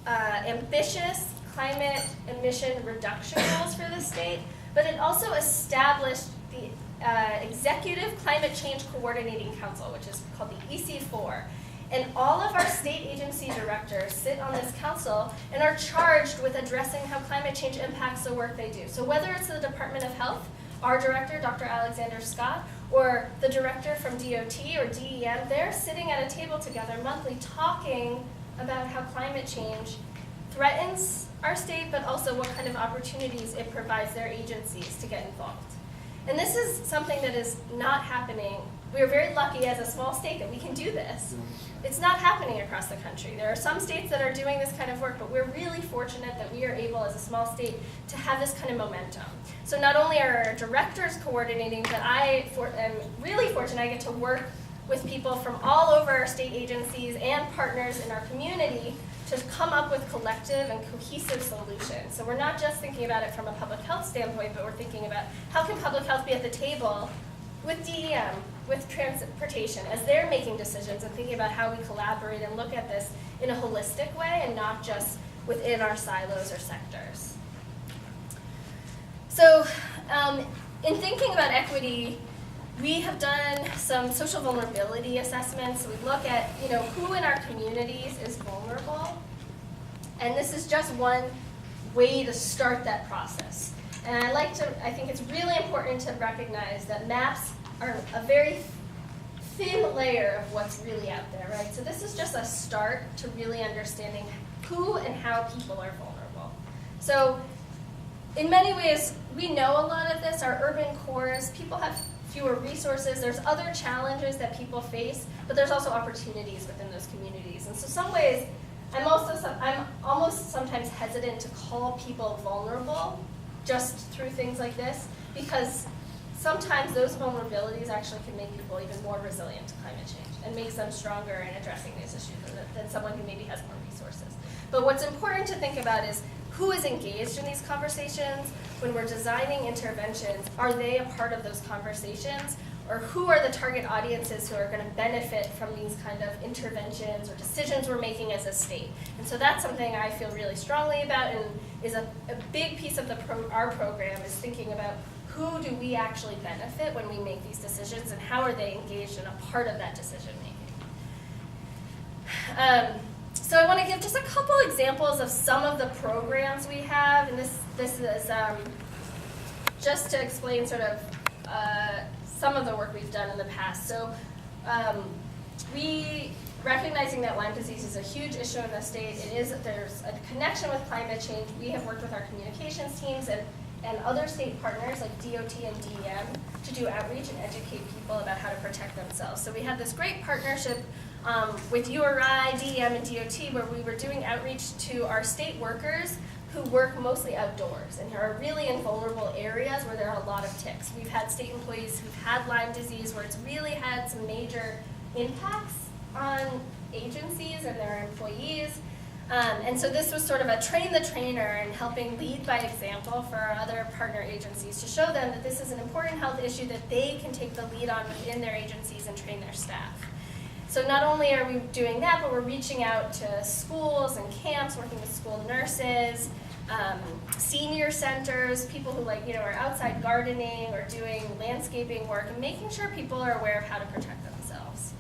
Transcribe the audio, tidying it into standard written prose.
ambitious climate emission reduction goals for the state, but it also established the Executive Climate Change Coordinating Council, which is called the EC4. And all of our state agency directors sit on this council and are charged with addressing how climate change impacts the work they do. So whether it's the Department of Health, our director, Dr. Alexander Scott, or the director from DOT or DEM, they're sitting at a table together monthly talking about how climate change threatens our state, but also what kind of opportunities it provides their agencies to get involved. And this is something that is not happening. We're very lucky as a small state that we can do this. It's not happening across the country. There are some states that are doing this kind of work, but we're really fortunate that we are able as a small state to have this kind of momentum. So not only are our directors coordinating, but I am really fortunate I get to work with people from all over our state agencies and partners in our community to come up with collective and cohesive solutions. So we're not just thinking about it from a public health standpoint, but we're thinking about how can public health be at the table with DEM, with transportation, as they're making decisions and thinking about how we collaborate and look at this in a holistic way and not just within our silos or sectors. So in thinking about equity, we have done some social vulnerability assessments. We look at, who in our communities is vulnerable. And this is just one way to start that process. And I think it's really important to recognize that maps are a very thin layer of what's really out there, right? So this is just a start to really understanding who and how people are vulnerable. So in many ways, we know a lot of this. Our urban cores, people have fewer resources. There's other challenges that people face, but there's also opportunities within those communities. And so some ways, I'm almost sometimes hesitant to call people vulnerable just through things like this, because sometimes those vulnerabilities actually can make people even more resilient to climate change and makes them stronger in addressing these issues than someone who maybe has more resources. But what's important to think about is who is engaged in these conversations. When we're designing interventions, are they a part of those conversations? Or who are the target audiences who are going to benefit from these kind of interventions or decisions we're making as a state? And so that's something I feel really strongly about, and is a big piece of our program is thinking about who do we actually benefit when we make these decisions, and how are they engaged in a part of that decision making. So I want to give just a couple examples of some of the programs we have, and this is just to explain sort of some of the work we've done in the past. So recognizing that Lyme disease is a huge issue in the state, there's a connection with climate change. We have worked with our communications teams and other state partners like DOT and DEM to do outreach and educate people about how to protect themselves. So we had this great partnership with ecoRI, DEM, and DOT, where we were doing outreach to our state workers who work mostly outdoors and are really in vulnerable areas where there are a lot of ticks. We've had state employees who've had Lyme disease where it's really had some major impacts on agencies and their employees. And so this was sort of a train the trainer and helping lead by example for our other partner agencies to show them that this is an important health issue that they can take the lead on within their agencies and train their staff. So not only are we doing that, but we're reaching out to schools and camps, working with school nurses, senior centers, people who are outside gardening or doing landscaping work, and making sure people are aware of how to protect themselves.